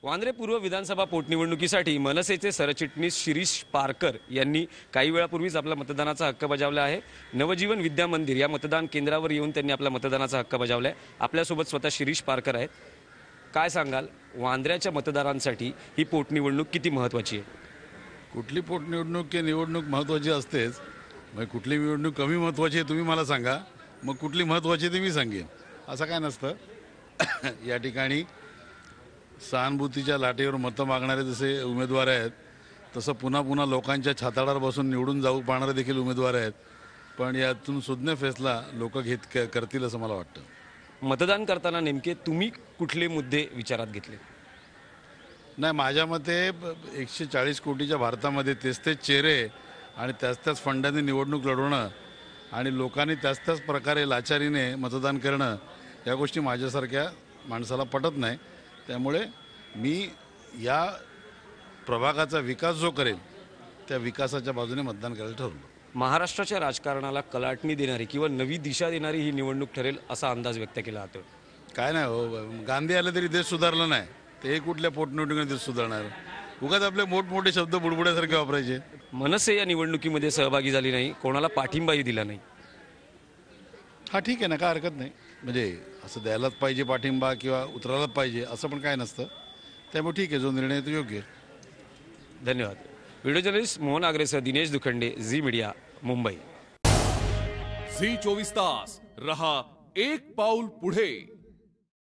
वांद्रे पूर्व विधानसभा पोटनिवडणुकीसाठी मनसेचे सरचिटणीस शिरीष पारकर यांनी काही वेळापूर्वीच आपला मतदानाचा हक्क बजावला आहे। नवजीवन विद्या मंदिर या मतदान केंद्रावर येऊन त्यांनी आपला मतदानाचा हक्क बजावला आहे। आपल्यासोबत स्वतः शिरीष पारकर आहेत। काय सांगाल, वांद्र्याच्या मतदारांसाठी ही पोटनिवडणूक किती महत्त्वाची आहे? कुठली पोटनिवडणूक की निवडणूक महत्त्वाची असतेच। मग कुठली निवडणूक कमी महत्त्वाची आहे तुम्ही मला सांगा, मग कुठली महत्त्वाची आहे ते मी सांगेन। असं काय नसतं। या ठिकाणी सहानुभूतीच्या लाटेवर मतं मागणारे जसे उमेदवार आहेत, तसं पुन्हा पुन्हा लोकांच्या छाताडावर बसून निवडून जाऊ पाहणारे देखील उमेदवार आहेत। पण यातून सुज्ञ फैसला लोक करतील असं मला वाटतं। मतदान करताना नेमके तुम्ही कुठले मुद्दे विचारात घेतले? नाही, माझ्या मते 140 कोटीच्या भारतामध्ये तेच चेहरे आणि त्याच फंडाने निवडणूक लढवणं आणि लोकांनी त्याच प्रकारे लाचारीने मतदान करणं, या गोष्टी माझ्यासारख्या माणसाला पटत नाही। त्यामुळे मी या प्रभागाचा विकास जो करेल त्या विकासाच्या बाजूने मतदान करायला ठरवलं। महाराष्ट्राच्या राजकारणाला कलाटणी देणारी किंवा नवी दिशा देणारी ही निवडणूक ठरेल असा अंदाज व्यक्त केला जातो। काय नाही हो, गांधी आले तरी देश सुधारला नाही, ते कुठल्या पोटनिवडणुकीने देश सुधारणार? उगाच आपले मोठमोठे शब्द बुडबुड्यासारखे वापरायचे। मनसे या निवडणुकीमध्ये सहभागी झाली नाही, कोणाला पाठिंबाही दिला नाही। हा ठीक आहे ना, काय हरकत नाही। म्हणजे असं द्यायलाच पाहिजे पाठिंबा किंवा उतरायलाच पाहिजे असं पण काय नसतं। त्यामुळे ठीक आहे, जो निर्णय तो योग्य आहे। धन्यवाद। व्हिडिओ जर्नलिस्ट मोहन आग्रेसह Dinesh Dukhande, Zee media, Mumbai. Zee 24 तास रहा एक पाऊल पुढे।